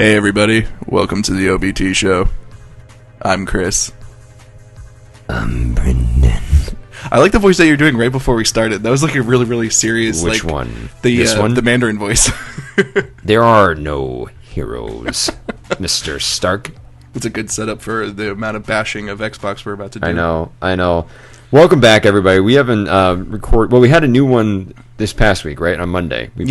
Hey everybody, welcome to the OBT show. I'm Chris. I'm Brendan. I like the voice that you're doing right before we started. That was like a really, really serious. Which like, one? This one? The Mandarin voice. There are no heroes, Mr. Stark. It's a good setup for the amount of bashing of Xbox we're about to do. I know. Welcome back, everybody. We haven't we had a new one this past week, right? On Monday. We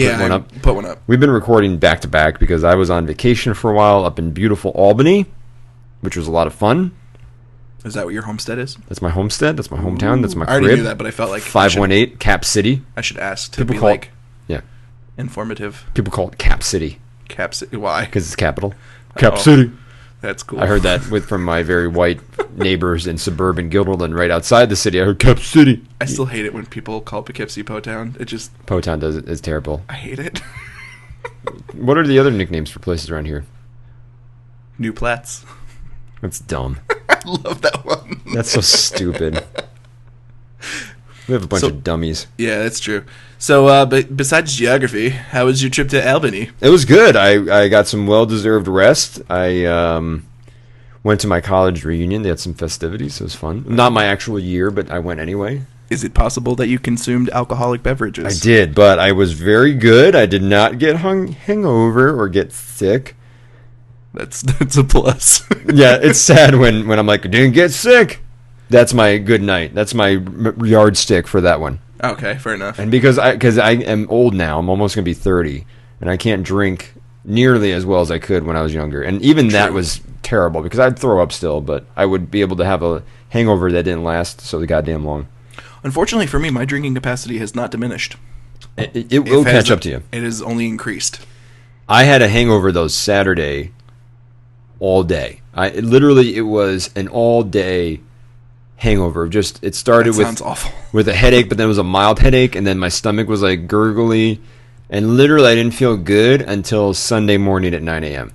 put one up. We've been recording back to back because I was on vacation for a while up in beautiful Albany, which was a lot of fun. Is that what your homestead is? That's my homestead. That's my hometown. That's my crib. I already knew that, but I felt like 518 Cap City. I should ask to be like informative. People call it Cap City. Cap City. Why? Because it's capital. Cap City. That's cool. I heard that from my very white neighbors in suburban Guilderland right outside the city. I heard Cap City. I still hate it when people call Poughkeepsie Potown. It just... Potown does it. It's terrible. I hate it. What are the other nicknames for places around here? New Platts. That's dumb. I love that one. That's so stupid. We have a bunch of dummies. Yeah, that's true. So, but besides geography, how was your trip to Albany? It was good. I got some well-deserved rest. I went to my college reunion. They had some festivities. It was fun. Not my actual year, but I went anyway. Is it possible that you consumed alcoholic beverages? I did, but I was very good. I did not get hangover or get sick. That's a plus. Yeah, it's sad when I'm like, didn't get sick. That's my good night. That's my yardstick for that one. Okay, fair enough. And because I am old now, I'm almost going to be 30, and I can't drink nearly as well as I could when I was younger. And even that was terrible because I'd throw up still, but I would be able to have a hangover that didn't last so goddamn long. Unfortunately for me, my drinking capacity has not diminished. It will catch up to you. It has only increased. I had a hangover, though, Saturday all day. It was an all-day hangover. It started sounds awful. With a headache, but then it was a mild headache, and then my stomach was like gurgly, and literally I didn't feel good until Sunday morning at 9 a.m.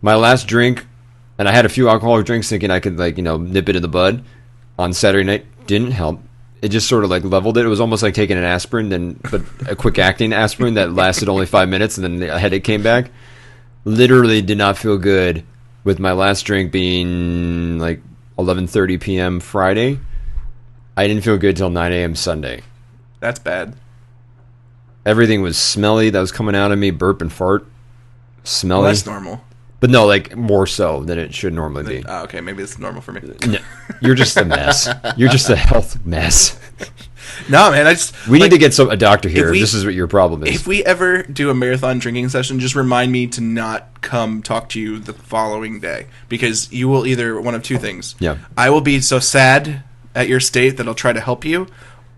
My last drink, and I had a few alcoholic drinks thinking I could nip it in the bud on Saturday night, didn't help. It just sort of leveled it. It was almost like taking an aspirin, but a quick acting aspirin that lasted only 5 minutes, and then the headache came back. Literally did not feel good, with my last drink being 11:30 p.m. Friday. I didn't feel good till 9 a.m. Sunday. That's bad. Everything was smelly that was coming out of me, burp and fart. Smelly. Well, that's normal. But no, more so than it should normally be. Oh, okay, maybe it's normal for me. No, you're just a mess. You're just a health mess. No, man, we need to get a doctor here. This is what your problem is. If we ever do a marathon drinking session, just remind me to not come talk to you the following day, because you will either one of two things. Yeah. I will be so sad at your state that I'll try to help you,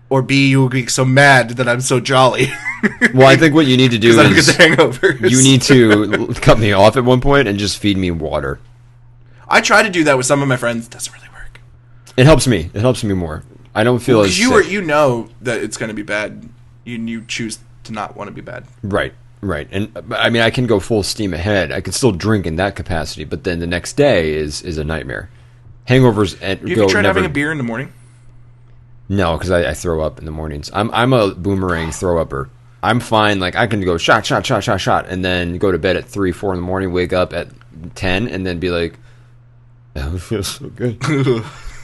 or B, you will be so mad that I'm so jolly. Well, I think what you need to do is I don't get the hangovers. You need to cut me off at one point and just feed me water. I try to do that with some of my friends. It doesn't really work. It helps me. It helps me more. I don't feel as sick. You know that it's going to be bad. You choose to not want to be bad. Right. And I mean, I can go full steam ahead. I can still drink in that capacity, but then the next day is a nightmare. Hangovers You tried having a beer in the morning? No, because I throw up in the mornings. I'm a boomerang throw-upper. I'm fine. I can go shot, and then go to bed at 3, 4 in the morning, wake up at 10, and then be like, oh, it feels so good.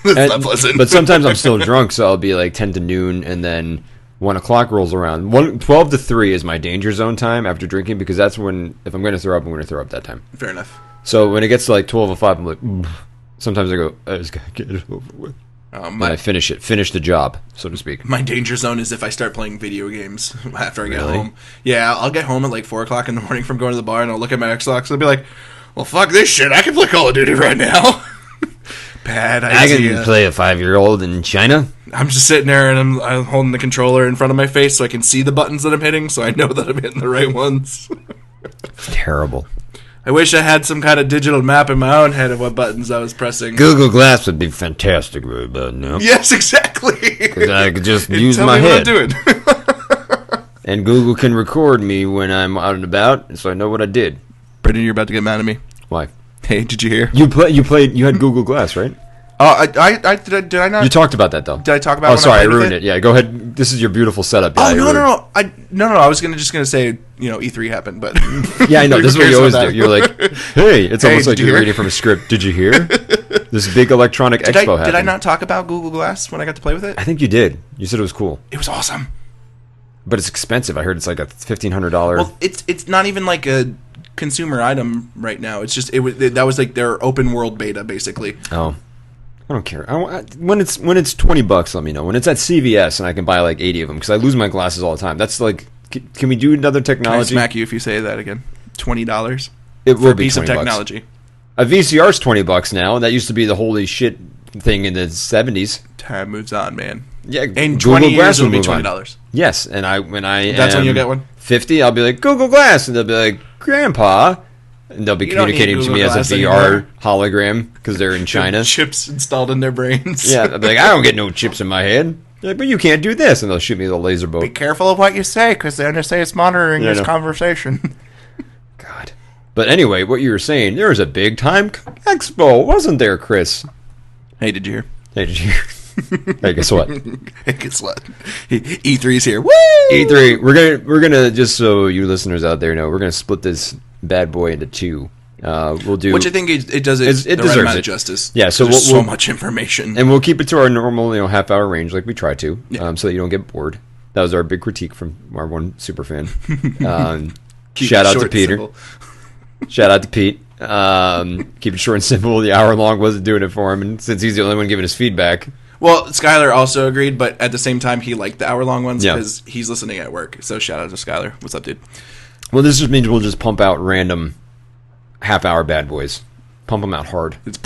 That's not pleasant. But sometimes I'm still drunk, so I'll be 10 to noon, and then 1 o'clock rolls around. 12 to 3 is my danger zone time after drinking, because that's when, if I'm going to throw up, I'm going to throw up that time. Fair enough. So when it gets to 12 or 5, I'm like, sometimes I go, I just got to get it over with. And I finish the job, so to speak. My danger zone is if I start playing video games after I get home. Yeah, I'll get home at 4 o'clock in the morning from going to the bar, and I'll look at my Xbox, and I'll be like, well, fuck this shit. I can play Call of Duty right now. Bad idea. I can play a 5-year-old in China. I'm just sitting there, and I'm holding the controller in front of my face so I can see the buttons that I'm hitting, so I know that I'm hitting the right ones. It's terrible. I wish I had some kind of digital map in my own head of what buttons I was pressing. Google Glass would be fantastic right about now. Yes, exactly. Because I could just use my head. Tell me what I'm doing. And Google can record me when I'm out and about, so I know what I did. Brendan, you're about to get mad at me. Why? Hey, did you hear? You had Google Glass, right? Did I not? You talked about that though. Did I talk about? Oh, when sorry, I played with ruined it. Yeah, go ahead. This is your beautiful setup. Yeah, no. I was just gonna say, E3 happened, but yeah, I know. This is what you always do. You're like, hey, it's Hey, almost like did you you're hear? reading from a script. Did you hear? This big electronic expo happened. Did I not talk about Google Glass when I got to play with it? I think you did. You said it was cool, It was awesome. but it's expensive. I heard it's like a $1,500. Well, it's not even like a consumer item right now. It's just that was like their open world beta, basically. Oh, I don't care. When it's $20, let me know. When it's at CVS and I can buy like 80 of them because I lose my glasses all the time. That's like, can we do another Can I technology? smack you if you say that again? $20. It For will a be piece of $20. technology. A VCR's $20 now. That used to be the holy shit thing in the 70s. Time moves on, man. Yeah, In Google 20 Glass years, it'll will be move on. $20. Yes, and when I That's when am you'll get one? 50, I'll be like, Google Glass, and they'll be like, Grandpa, and they'll be You don't need communicating to Google me as Glass a VR anymore. hologram because they're in China. Chips installed in their brains. Yeah, I'll be like, I don't get no chips in my head. They're like, but you can't do this, and they'll shoot me with a laser bolt. Be careful of what you say, because they're going to say it's monitoring Yeah, I this know. conversation. God. But anyway, what you were saying, there was a big time expo, wasn't there, Chris? Hey, did you hear? Hey, did you? Hey, guess what? Hey, guess what? E3's here. Woo! E3, we're gonna just so you listeners out there know, we're gonna split this bad boy into two. We'll do, Which I think it does it the right deserves amount it. of justice. Yeah, so there's we'll so much information. and we'll keep it to our normal, half-hour range, like we try to, Yeah. so that you don't get bored. That was our big critique from our one super fan. Keep Shout it out short to and Peter. simple. Shout out to Pete. Keep it short and simple. The hour long wasn't doing it for him, and since he's the only one giving us feedback. Well, Skylar also agreed, but at the same time, he liked the hour-long ones Yeah. because he's listening at work. So shout out to Skylar. What's up, dude? Well, this just means we'll just pump out random half-hour bad boys. Pump them out hard. It's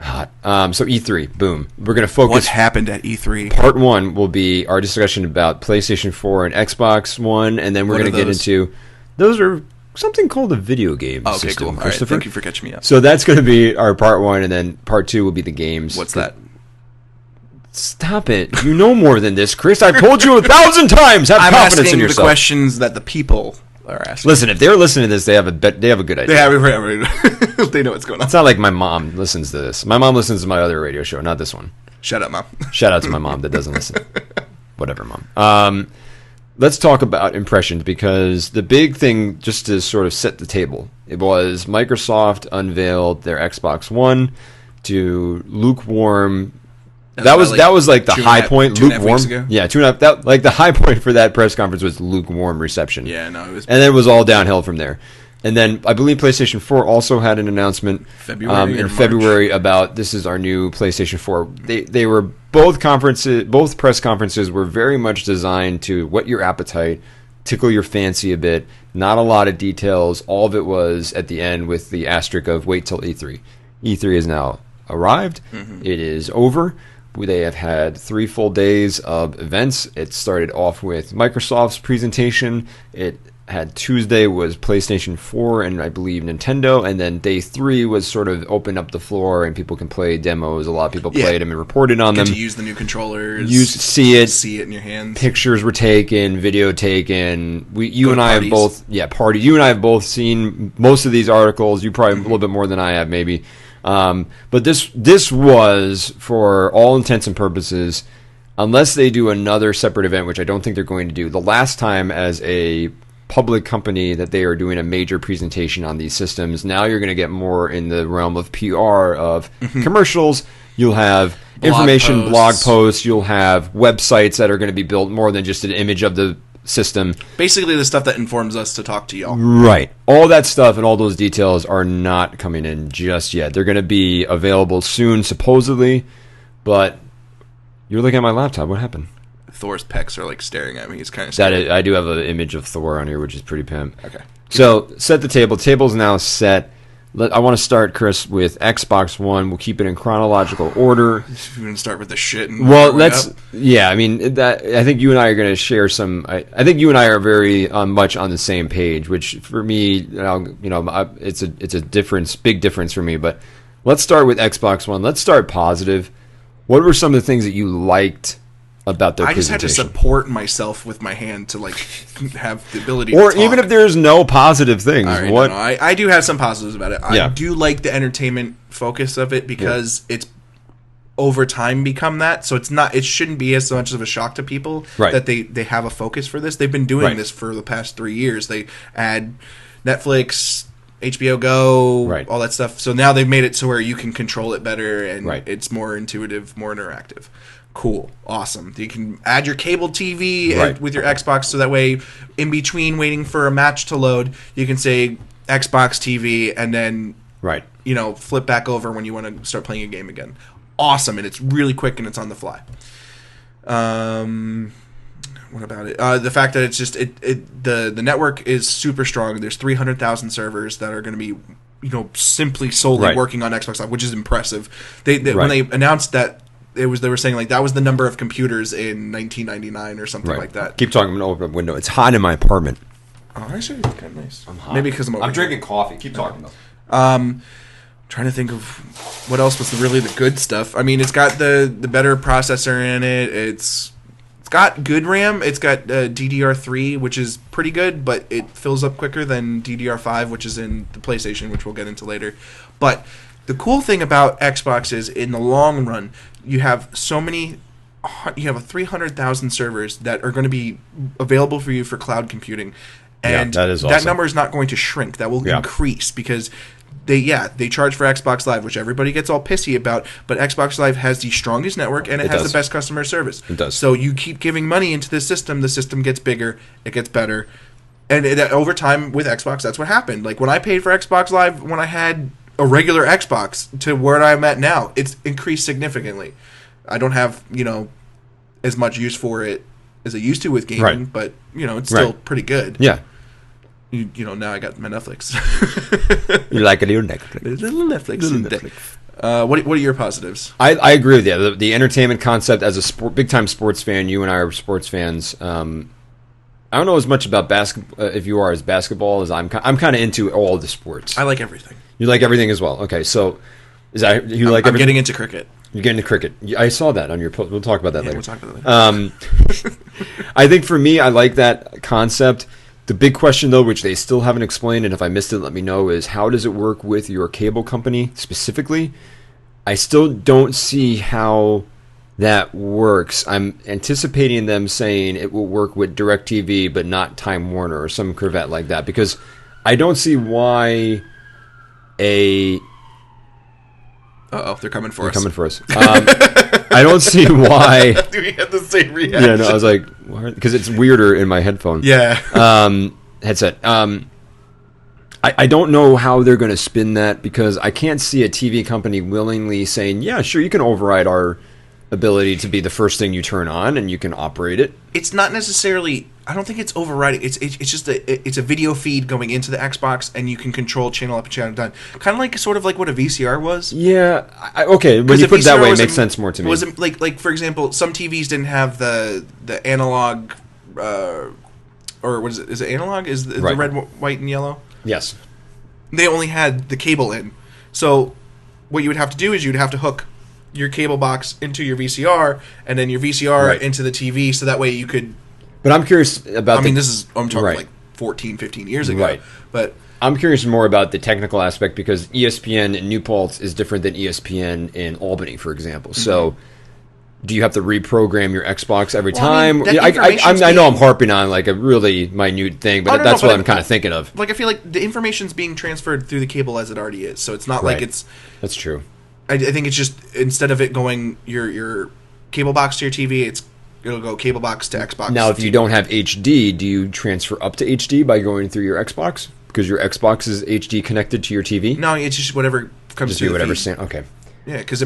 Hot. So E3, boom. We're going to focus. what happened at E3. Part one will be our discussion about PlayStation 4 and Xbox One, and then we're What going are to get those? into... Those are something called a video game Oh, okay, system, cool. All right, Christopher. thank you for catching me up. So that's going to be our part one, and then part two will be the games. What's that? Stop it. You know more than this, Chris. I've told you 1,000 times. Have I'm confidence asking in the yourself. questions that the people are asking. Listen, if they're listening to this, they have a good idea. They have they know what's going on. It's not like my mom listens to this. My mom listens to my other radio show, not this one. Shut up, Mom. Shout out to my mom that doesn't listen. Whatever, Mom. Let's talk about impressions, because the big thing, just to sort of set the table, it was Microsoft unveiled their Xbox One to lukewarm. That was like the high point. 2.5 Lukewarm. weeks ago? Yeah, 2.5. That like the high point for that press conference was lukewarm reception. Yeah, no, it was And then it was all downhill from there. And then I believe PlayStation 4 also had an announcement February or in March? February about this is our new PlayStation 4. They were both press conferences were very much designed to whet your appetite, tickle your fancy a bit. Not a lot of details. All of it was at the end with the asterisk of wait till E3. E3 is now arrived. Mm-hmm. It is over. They have had 3 full days of events. It started off with Microsoft's presentation. It had Tuesday was PlayStation 4 and I believe Nintendo, and then day 3 was sort of open up the floor and people can play demos. A lot of people played them and reported on Get them. to use the new controllers. See it. See it in your hands. Pictures were taken, video taken. You Go and to I have parties. both, You and I have both seen most of these articles. You probably a little bit more than I have, maybe. But this was, for all intents and purposes, unless they do another separate event, which I don't think they're going to do. The last time as a public company that they are doing a major presentation on these systems. Now you're going to get more in the realm of PR, of commercials. You'll have information, blog posts. You'll have websites that are going to be built more than just an image of the system. Basically the stuff that informs us to talk to y'all. Right. All that stuff and all those details are not coming in just yet. They're going to be available soon, supposedly. But you're looking at my laptop. What happened? Thor's pecs are like staring at me. He's kind of That is, I do have an image of Thor on here, which is pretty pimp. Okay. So set the table. Table's now set. I want to start, Chris, with Xbox One. We'll keep it in chronological order. We're going to start with the shit. And Well, work our way let's. up. Yeah, I mean, I think you and I are going to share some. I think you and I are very much on the same page. Which for me, it's a difference, big difference for me. But let's start with Xbox One. Let's start positive. What were some of the things that you liked about their I just had to presentation. support myself with my hand to like have the ability Or to talk. even if there's no positive things, All right, what? no, I do have some positives about it. Yeah. I do like the entertainment focus of it because it's over time become that. So it shouldn't be as much of a shock to people that they have a focus for this. They've been doing this for the past 3 years. They add Netflix, HBO Go, all that stuff. So now they've made it so where you can control it better and it's more intuitive, more interactive. Cool. Awesome. You can add your cable TV with your Xbox so that way in between waiting for a match to load, you can say Xbox TV and then flip back over when you want to start playing a game again. Awesome. And it's really quick and it's on the fly. What about it? The fact that it's just the network is super strong. There's 300,000 servers that are going to be simply solely working on Xbox Live, which is impressive. When they announced that they were saying like that was the number of computers in 1999 or something like that. Keep talking. I'm gonna open up a window. It's hot in my apartment. Oh, actually, it's kind of nice. I'm hot. Maybe because I'm drinking coffee. Keep talking though. Trying to think of what else was really the good stuff. I mean, it's got the better processor in it. It's got good RAM. It's got DDR3, which is pretty good, but it fills up quicker than DDR5, which is in the PlayStation, which we'll get into later. But the cool thing about Xbox is, in the long run, you have 300,000 servers that are going to be available for you for cloud computing. And that is awesome. That number is not going to shrink. That will increase because they charge for Xbox Live, which everybody gets all pissy about, but Xbox Live has the strongest network and it has the best customer service. It does. So you keep giving money into the system gets bigger, it gets better. And over time with Xbox, that's what happened. Like when I paid for Xbox Live, when I had a regular Xbox to where I'm at now, it's increased significantly. I don't have, as much use for it as I used to with gaming, but, it's still pretty good. Yeah. Now I got my Netflix. You like a little Netflix. Little Netflix. What are your positives? I agree with you. The entertainment concept, as a big-time sports fan, you and I are sports fans. I don't know as much about basketball, if you are, as basketball, as I'm kind of into all the sports. I like everything. You like everything as well. Okay, so like everything? I'm getting into cricket. You're getting into cricket. I saw that on your post. We'll talk about that later. We'll talk about that later. I think for me, I like that concept. The big question, though, which they still haven't explained, and if I missed it, let me know, is how does it work with your cable company specifically? I still don't see how that works. I'm anticipating them saying it will work with DirecTV, but not Time Warner or some cravat like that, because I don't see why they're coming for us. They're coming for us. I don't see why. Do we have the same reaction? Yeah, no, I was like, because it's weirder in my headphone. Yeah. Headset. I don't know how they're going to spin that, because I can't see a TV company willingly saying, yeah, sure, you can override our ability to be the first thing you turn on and you can operate it. It's not necessarily, I don't think it's overriding. It's just it's a video feed going into the Xbox, and you can control channel up and channel down. Kind of like sort of like what a VCR was. Yeah. Okay. When you put it that way, it makes sense more to me. Was like for example, some TVs didn't have the analog, or what is it? Is it analog? Is the red, white, and yellow? Yes. They only had the cable in. So what you would have to do is you'd have to hook your cable box into your VCR, and then your VCR into the TV, so that way you could... But I'm curious about... I'm talking like 14, 15 years ago. Right. But I'm curious more about the technical aspect, because ESPN in New Paltz is different than ESPN in Albany, for example. Mm-hmm. So do you have to reprogram your Xbox every time? I know I'm harping on like a really minute thing, but that's what I'm kind of thinking of. Like, I feel like the information's being transferred through the cable as it already is, so it's not like it's... That's true. I think it's just, instead of it going your cable box to your TV, it'll go cable box to Xbox. Now, if you don't have HD, do you transfer up to HD by going through your Xbox? Because your Xbox is HD connected to your TV? No, it's just whatever comes through the feed. Okay. Yeah, because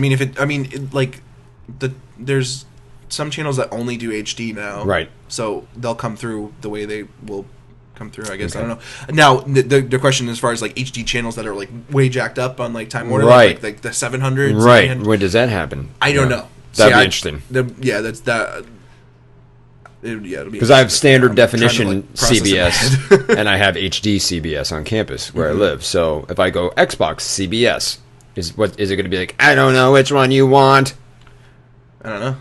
there's some channels that only do HD now. Right. So they'll come through the way they will come through, I guess. Okay. I don't know. Now, the question as far as like HD channels that are like way jacked up on like Time Warner, like the 700s. Right. When does that happen? I don't know. That'd be interesting. That's that. Because I have standard definition CBS and I have HD CBS on campus where I live. So if I go Xbox CBS, is it going to be like, I don't know which one you want? I don't know.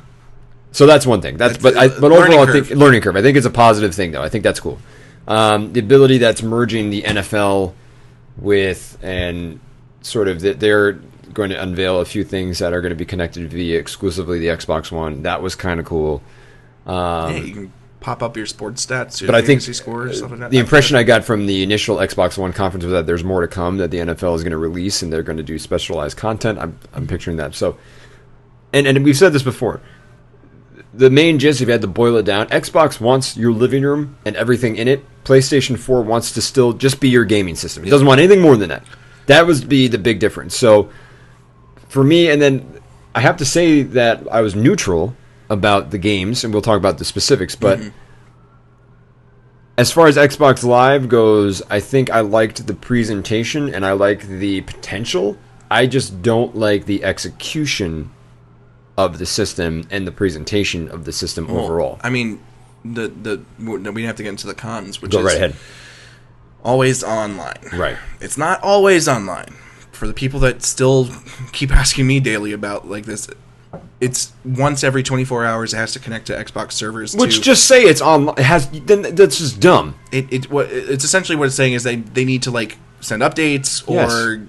So that's one thing. But overall, I think learning curve. I think it's a positive thing, though. I think that's cool. The ability that's merging the NFL with and sort of that they're going to unveil a few things that are going to be connected via exclusively the Xbox One. That was kind of cool. Yeah, you can pop up your sports stats, your but I think scores, stuff like that. The impression I got from the initial Xbox One conference was that there's more to come that the NFL is going to release and they're going to do specialized content. I'm picturing that. So, and we've said this before. The main gist, if you had to boil it down, Xbox wants your living room and everything in it. PlayStation 4 wants to still just be your gaming system. It doesn't want anything more than that. That would be the big difference. So, for me, and then I have to say that I was neutral about the games, and we'll talk about the specifics, but as far as Xbox Live goes, I think I liked the presentation and I liked the potential. I just don't like the execution of the system and the presentation of the system overall. I mean, we have to get into the cons, which Go is right ahead. Always online. Right. It's not always online. For the people that still keep asking me daily about like this, it's once every 24 hours it has to connect to Xbox servers. Which just say it's online. Then that's just dumb. It's essentially what it's saying is they need to like send updates or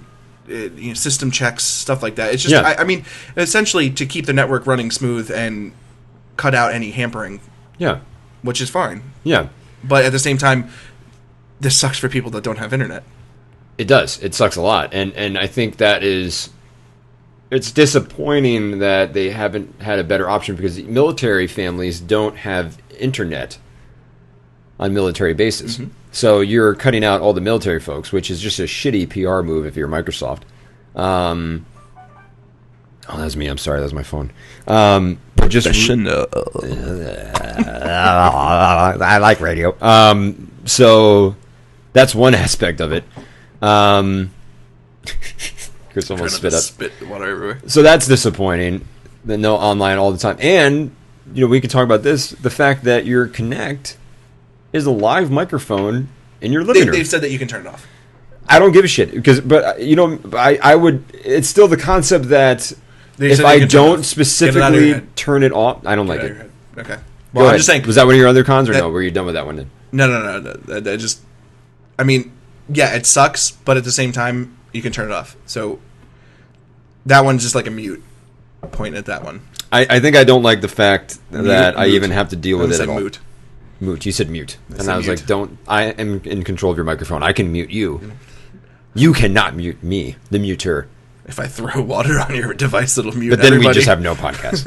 system checks, stuff like that. It's just I mean essentially to keep the network running smooth and cut out any hampering. Yeah, which is fine. Yeah, but at the same time, this sucks for people that don't have internet. It does. It sucks a lot, and I think that is. It's disappointing that they haven't had a better option because military families don't have internet on military bases. Mm-hmm. So you're cutting out all the military folks, which is just a shitty PR move if you're Microsoft. Oh, that's me. I'm sorry. That was my phone. But just I like radio. So that's one aspect of it. Chris almost spit up. Spit water everywhere. So that's disappointing. The no online all the time. And, we can talk about this. The fact that your Kinect is a live microphone in your living room. They've said that you can turn it off. I don't give a shit. I would... It's still the concept that if I don't specifically turn it off, I don't like it. Okay. Well, I'm just saying... Was that one of your other cons, or no? Were you done with that one then? No. I mean, yeah, it sucks, but at the same time... You can turn it off. So that one's just like a mute. Point at that one. I think I don't like the fact that I even have to deal with it at all. Mute. Mute. You said mute. And I was like, I am in control of your microphone. I can mute you. You cannot mute me, the muter. If I throw water on your device, it'll mute But then everybody. we just have no podcast.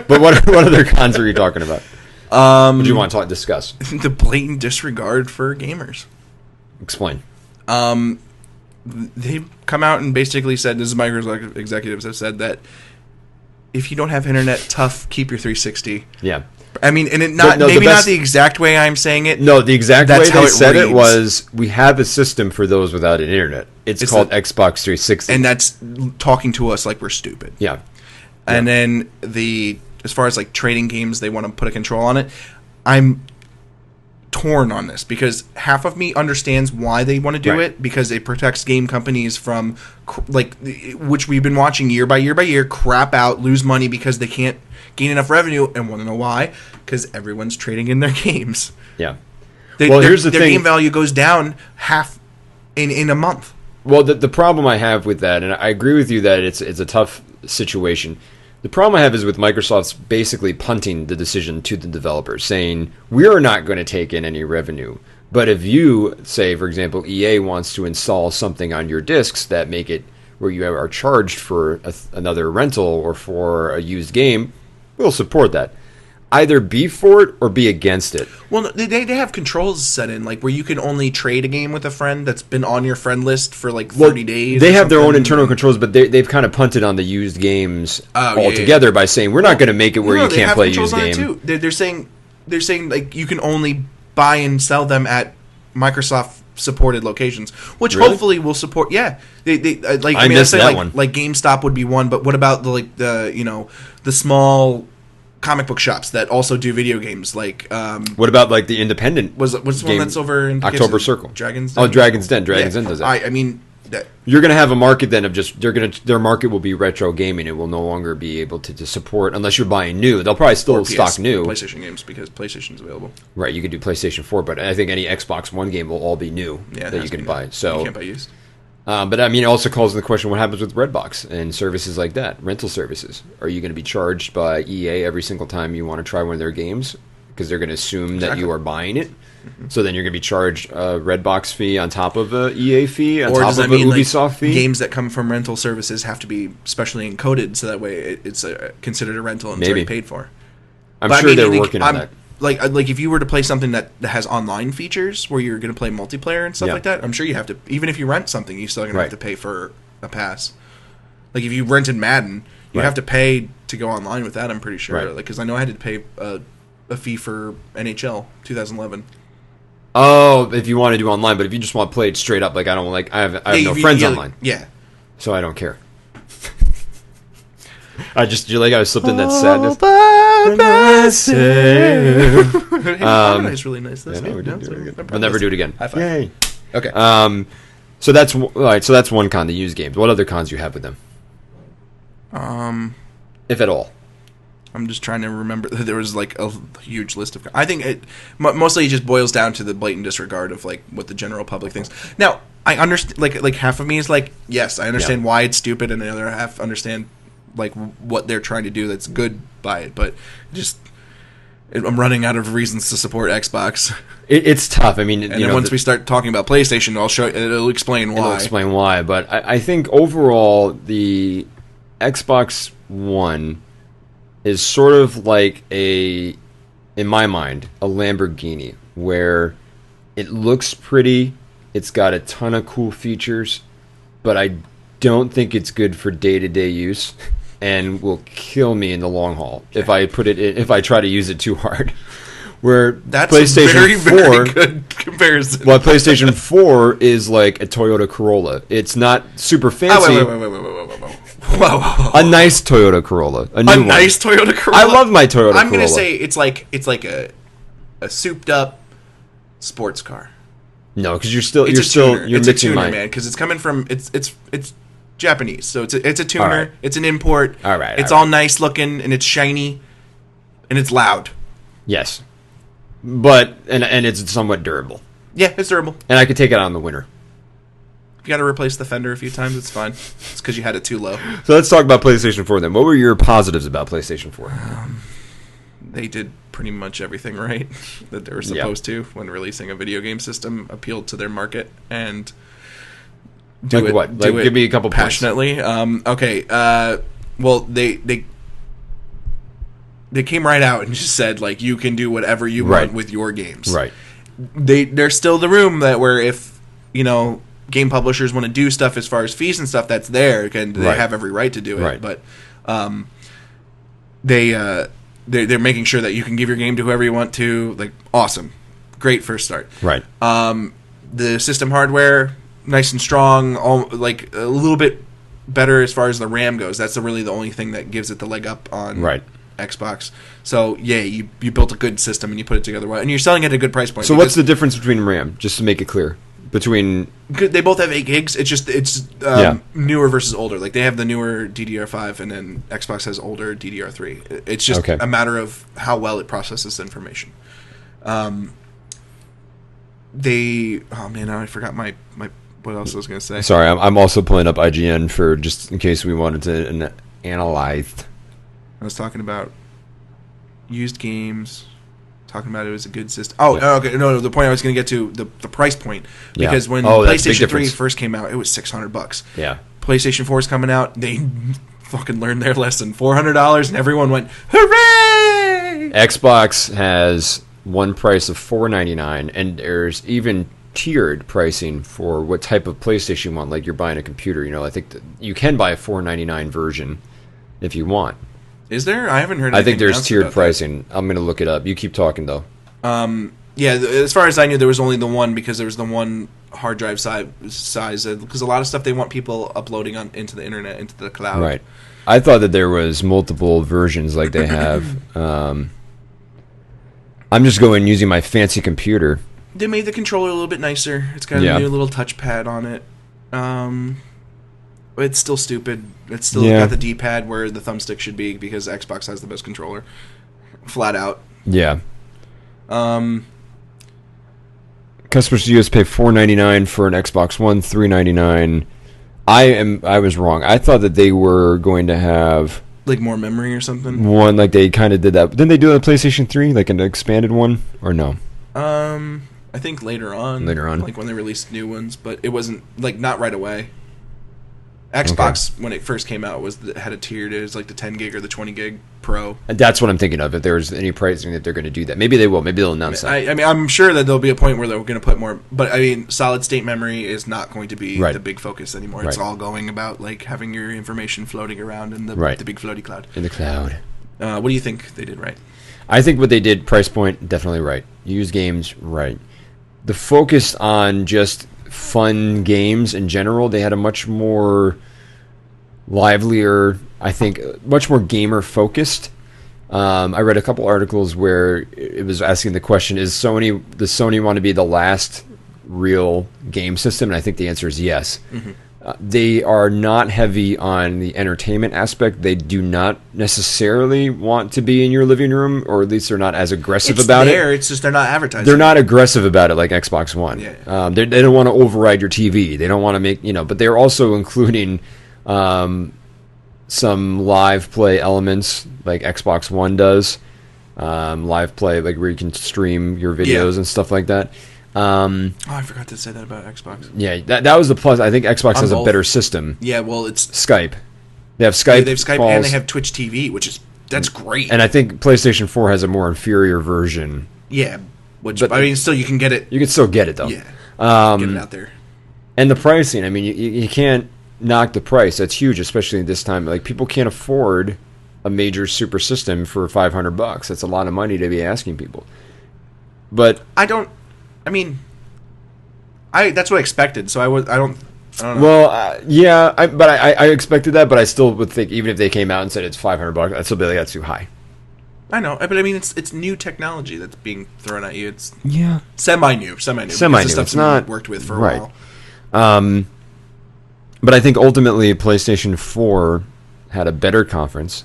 But what other cons are you talking about? What do you want to discuss? The blatant disregard for gamers. Explain. They've come out and basically said, this is Microsoft executives have said that if you don't have internet, tough, keep your 360. Yeah. I mean, and not the exact way I'm saying it. No, the exact way they said it was, we have a system for those without an internet. It's called Xbox 360. And that's talking to us like we're stupid. Yeah. And then as far as like trading games, they want to put a control on it. I'm torn on this because half of me understands why they want to do it because it protects game companies from which we've been watching year by year crap out, lose money because they can't gain enough revenue, and want to know why? Because everyone's trading in their games. Yeah. Here's the thing. Their game value goes down half in a month. Well, the problem I have with that, and I agree with you that it's a tough situation. The problem I have is with Microsoft's basically punting the decision to the developers, saying, we're not going to take in any revenue. But if you, say, for example, EA wants to install something on your discs that make it where you are charged for another rental or for a used game, we'll support that. Either be for it or be against it. Well, they have controls set in, like where you can only trade a game with a friend that's been on your friend list for like 30 days. They have their own internal controls, but they've kind of punted on the used games altogether by saying we're not going to make it where you can't play used games. They're saying like you can only buy and sell them at Microsoft supported locations, which hopefully will support. Yeah, they like I missed that one. Like GameStop would be one, but what about the small comic book shops that also do video games? Like what about like the independent? What's the one that's over in October Circle? Dragon's Den? Oh, Dragon's Den. Dragon's Den does that. I mean, you're going to have a market then of just their market will be retro gaming. It will no longer be able to support unless you're buying new. They'll probably still stock new PlayStation games because PlayStation's available. Right, you could do PlayStation 4, but I think any Xbox One game will all be new that you can buy. So you can't buy used. But I mean, it also calls into question what happens with Redbox and services like that, rental services. Are you going to be charged by EA every single time you want to try one of their games because they're going to assume that you are buying it? So then you're going to be charged a Redbox fee on top of a EA fee, on top of an Ubisoft fee? Games that come from rental services have to be specially encoded so that way it's considered a rental and it's already paid for. I'm sure they're working on that. Like if you were to play something that has online features where you're going to play multiplayer and stuff like that, I'm sure you have to, even if you rent something, you're still going to have to pay for a pass. Like if you rented Madden, you have to pay to go online with that, I'm pretty sure. Like, because I know I had to pay a fee for NHL 2011. Oh, if you want to do online, but if you just want to play it straight up, like I have no friends online. Yeah. So I don't care. I slipped in that sadness. It's really nice. We'll never do it again. High five. Yay. Okay. So that's all right. So that's one con, the used games. What other cons do you have with them? If at all. I'm just trying to remember. There was like a huge list of. I think it mostly just boils down to the blatant disregard of like what the general public thinks. Now I understand. Like half of me is like, yes, I understand why it's stupid, and the other half understand like what they're trying to do that's good by it. But just I'm running out of reasons to support Xbox. It's tough. I mean, and then once we start talking about PlayStation, it'll explain why. It'll explain why. But I think overall the Xbox One is sort of like in my mind, a Lamborghini, where it looks pretty, it's got a ton of cool features, but I don't think it's good for day-to-day use, and will kill me in the long haul if I try to use it too hard. Where that's PlayStation 4, very good comparison. Well, PlayStation 4 is like a Toyota Corolla. It's not super fancy. Whoa. A nice Toyota Corolla. A nice Toyota Corolla. I love my Toyota Corolla. I'm going to say it's like a souped up sports car. No, because you're mixing man, because it's coming from it's Japanese, so it's a tuner. Right. It's an import. All right. It's all nice looking and it's shiny and it's loud. Yes, but and it's somewhat durable. Yeah, it's durable, and I could take it out in the winter. If you got to replace the fender a few times, it's fine. It's because you had it too low. So let's talk about PlayStation 4 then. What were your positives about PlayStation 4? They did pretty much everything right that they were supposed to when releasing a video game system, appealed to their market, and give me a couple passionately. Okay. Well, they came right out and just said like you can do whatever you want with your games. Right. There's still the room that where if game publishers want to do stuff as far as fees and stuff, that's there, and they have every right to do it. Right. But they're making sure that you can give your game to whoever you want to. Like, awesome, great first start. Right. The system hardware, nice and strong. Like a little bit better as far as the RAM goes. That's really the only thing that gives it the leg up on Xbox. So yeah, you built a good system and you put it together well, and you're selling it at a good price point. So what's the difference between RAM? Just to make it clear. They both have 8 gigs. It's newer versus older. Like they have the newer DDR5, and then Xbox has older DDR3. It's just a matter of how well it processes information. Now I forgot my what else I was going to say. Sorry, I'm also pulling up IGN for just in case we wanted to analyze. I was talking about used games. Talking about it was a good system. Okay. No. The point I was going to get to the price point, because when PlayStation 3 first came out, it was $600. Yeah. PlayStation 4 is coming out. They fucking learned their lesson. $400, and everyone went hooray! Xbox has one price of $499, and there's even tiered pricing for what type of PlayStation you want. Like you're buying a computer. I think that you can buy a $499 version if you want. Is there? I haven't heard. I think there's tiered pricing. I'm going to look it up. You keep talking though. Yeah, as far as I knew, there was only the one, because there was the one hard drive size. Because a lot of stuff they want people uploading into the internet, into the cloud. Right. I thought that there was multiple versions like they have. I'm just going using my fancy computer. They made the controller a little bit nicer. It's got a new little touchpad on it. It's still stupid. It's still got the D-pad where the thumbstick should be because Xbox has the best controller. Flat out. Yeah. Customers to US pay $4.99 for an Xbox One, $3.99. I was wrong. I thought that they were going to have like more memory or something. One like they kind of did that. Didn't they do it on PlayStation 3, like an expanded one, or no? I think later on, like when they released new ones, but it wasn't like not right away. Xbox when it first came out had a tiered. It was like the 10 gig or the 20 gig Pro. And that's what I'm thinking of. If there's any pricing that they're going to do that, maybe they will. Maybe they'll announce that. I mean, I'm sure that there'll be a point where they're going to put more. But I mean, solid state memory is not going to be the big focus anymore. It's all going about like having your information floating around in the big floaty cloud. In the cloud. What do you think they did right? I think what they did, price point, definitely right. Used games, right. The focus on just fun games in general, they had a much more livelier, I think, much more gamer focused. I read a couple articles where it was asking the question: does Sony want to be the last real game system? And I think the answer is yes. Mm-hmm. They are not heavy on the entertainment aspect. They do not necessarily want to be in your living room, or at least they're not as aggressive about it. It's just they're not advertising. They're not aggressive about it like Xbox One. Yeah. They don't want to override your TV. They don't want to make, but they're also including some live play elements like Xbox One does. Live play, like where you can stream your videos and stuff like that. I forgot to say that about Xbox. Yeah, that was the plus. I think Xbox has a better system. Yeah, well, it's Skype. They have Skype. They have Skype and they have Twitch TV, that's great. And I think PlayStation 4 has a more inferior version. Yeah, but I mean, still you can get it. You can still get it though. Yeah, get it out there. And the pricing. I mean, you can't knock the price. That's huge, especially at this time. Like people can't afford a major super system for $500. That's a lot of money to be asking people. But that's what I expected. So I don't know. Well, yeah, I expected that, but I still would think even if they came out and said it's $500, I'd still be like, that's too high. I know, but I mean, it's new technology that's being thrown at you. It's semi-new. It's not worked with for a while. But I think ultimately PlayStation 4 had a better conference,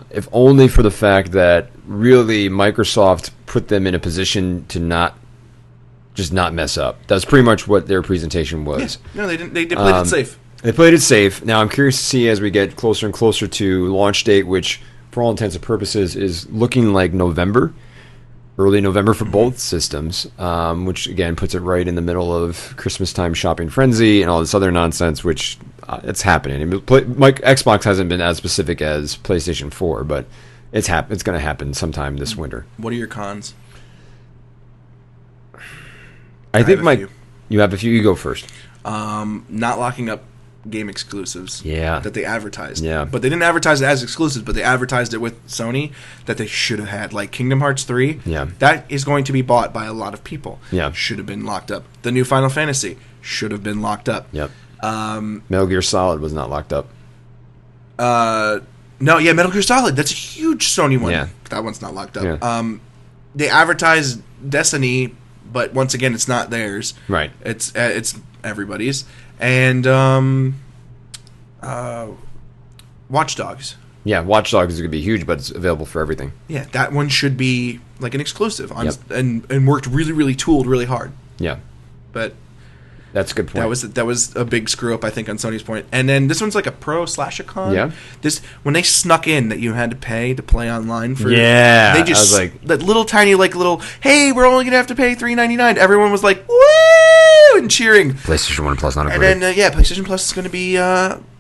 if only for the fact that really Microsoft put them in a position to not mess up. That's pretty much what their presentation was. Yeah. No, they didn't. They played it safe. They played it safe. Now I'm curious to see as we get closer and closer to launch date, which for all intents and purposes is looking like November, early November for both systems, which again puts it right in the middle of Christmas time shopping frenzy and all this other nonsense, which it's happening. I mean, Xbox hasn't been as specific as PlayStation 4, but it's going to happen sometime this winter. What are your cons? I think you have a few. You go first. Not locking up game exclusives. Yeah. That they advertised. Yeah. But they didn't advertise it as exclusives, but they advertised it with Sony that they should have had. Like Kingdom Hearts 3. Yeah. That is going to be bought by a lot of people. Yeah. Should have been locked up. The new Final Fantasy should have been locked up. Yep. Metal Gear Solid was not locked up. No, yeah, Metal Gear Solid. That's a huge Sony one. Yeah. That one's not locked up. Yeah. They advertised Destiny, but once again, it's not theirs. Right. It's everybody's. And Watch Dogs. Yeah, Watch Dogs is going to be huge, but it's available for everything. Yeah, that one should be like an exclusive and worked really tooled really hard. Yeah. But that's a good point. That was a big screw up, I think, on Sony's point. And then this one's like a pro/a con. Yeah. When they snuck in that you had to pay to play online for. Yeah. They just I was like that little tiny hey, we're only gonna have to pay $3.99. Everyone was like, woo, and cheering. PlayStation 1 Plus not included. And then PlayStation Plus is gonna be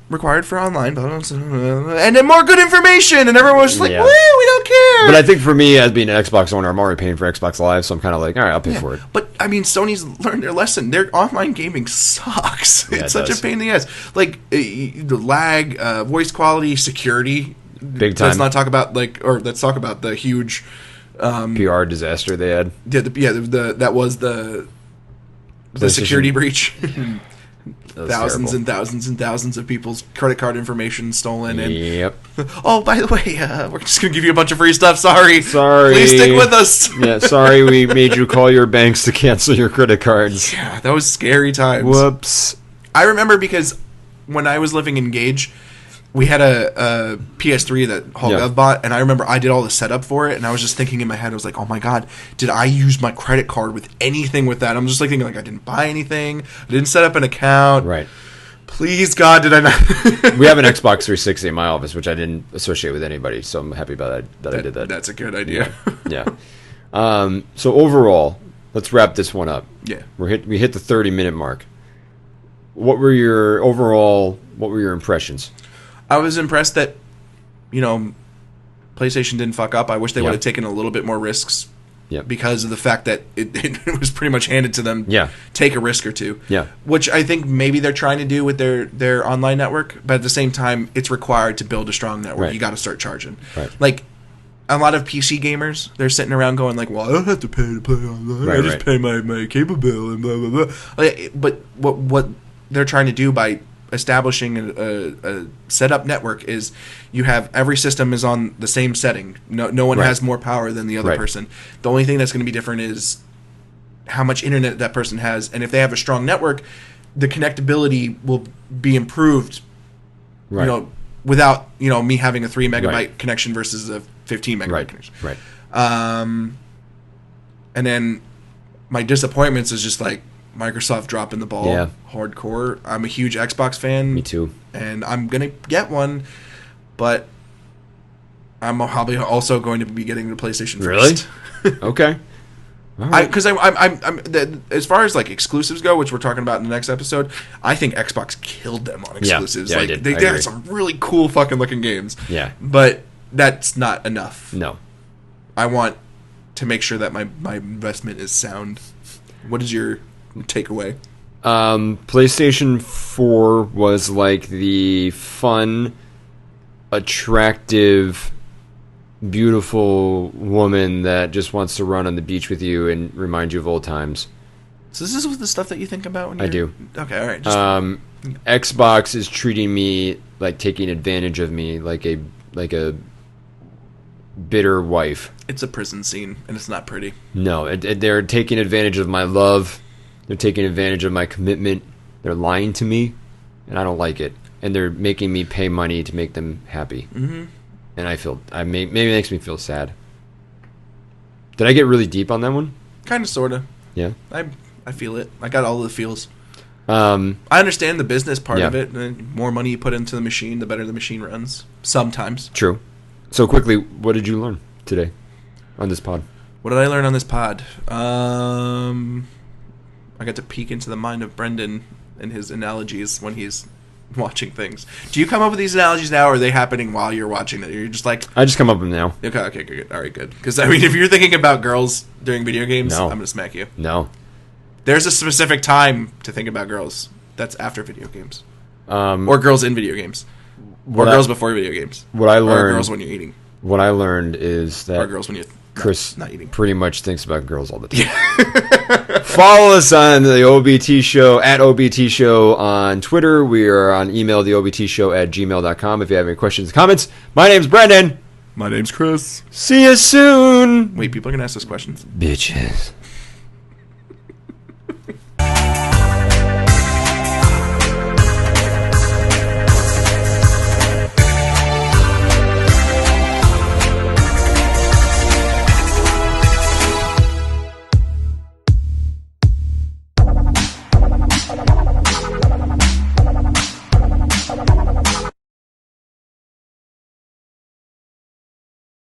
required for online, and then more good information, and everyone was just like, woo, we don't care. But I think for me, as being an Xbox owner, I'm already paying for Xbox Live, so I'm kind of like, all right, I'll pay for it. But I mean, Sony's learned their lesson. Their online gaming sucks. Yeah, it's such a pain in the ass. Like the lag, voice quality, security. Big time. Let's not talk about let's talk about the huge PR disaster they had. That was the security breach. Thousands and thousands and thousands of people's credit card information stolen. And yep. Oh, by the way, we're just gonna give you a bunch of free stuff. Sorry. Please stick with us. Yeah, sorry we made you call your banks to cancel your credit cards. Yeah, that was scary times. Whoops. I remember because when I was living in Gage, we had a PS3 that Hulk bought, and I remember I did all the setup for it, and I was just thinking in my head, I was like, oh my god, did I use my credit card with anything with that? I'm just like thinking, like, I didn't buy anything, I didn't set up an account. Right. Please, God, did I not? We have an Xbox 360 in my office, which I didn't associate with anybody, so I'm happy about that I did that. That's a good idea. Yeah. So overall, let's wrap this one up. Yeah. We hit the 30-minute mark. What were your impressions? I was impressed that, PlayStation didn't fuck up. I wish they would have taken a little bit more risks because of the fact that it was pretty much handed to them. Yeah. Take a risk or two. Yeah. Which I think maybe they're trying to do with their online network, but at the same time, it's required to build a strong network. Right. You got to start charging. Right. Like, a lot of PC gamers, they're sitting around going like, well, I don't have to pay to play online. I just pay my cable bill and blah, blah, blah. Like, but what they're trying to do by establishing a setup network is you have every system is on the same setting. No one has more power than the other person. The only thing that's going to be different is how much internet that person has, and if they have a strong network, the connectability will be improved. Right. Without me having a 3 megabyte connection versus a 15 megabyte connection. Right. And then my disappointments is just like Microsoft dropping the ball hardcore. I'm a huge Xbox fan. Me too. And I'm going to get one, but I'm probably also going to be getting the PlayStation first. Really? Okay. Because I'm as far as like exclusives go, which we're talking about in the next episode, I think Xbox killed them on exclusives. Yeah, like they had some really cool fucking looking games. Yeah. But that's not enough. No. I want to make sure that my investment is sound. What is your takeaway? PlayStation 4 was like the fun, attractive, beautiful woman that just wants to run on the beach with you and remind you of old times. So this is the stuff that you think about when I do. Okay, all right. Xbox is treating me like taking advantage of me, like a bitter wife. It's a prison scene, and it's not pretty. No, they're taking advantage of my love. They're taking advantage of my commitment. They're lying to me, and I don't like it. And they're making me pay money to make them happy. Mm-hmm. And maybe it makes me feel sad. Did I get really deep on that one? Kind of, sort of. Yeah. I feel it. I got all the feels. I understand the business part of it. The more money you put into the machine, the better the machine runs. Sometimes. True. So quickly, what did you learn today on this pod? What did I learn on this pod? I got to peek into the mind of Brendan and his analogies when he's watching things. Do you come up with these analogies now, or are they happening while you're watching it? You're just like... I just come up with them now. Okay, good. All right, good. Because, I mean, if you're thinking about girls during video games, I'm going to smack you. No. There's a specific time to think about girls. That's after video games. Or girls in video games. Or girls before video games. What I learned... Or girls when you're eating. What I learned is that... Or girls when you're Chris not eating. Pretty much thinks about girls all the time. Follow us on the OBT Show, at OBT Show on Twitter. We are on email, theobtshow@gmail.com if you have any questions, comments. My name's Brendan. My name's Chris. See you soon. Wait, people are going to ask us questions? Bitches.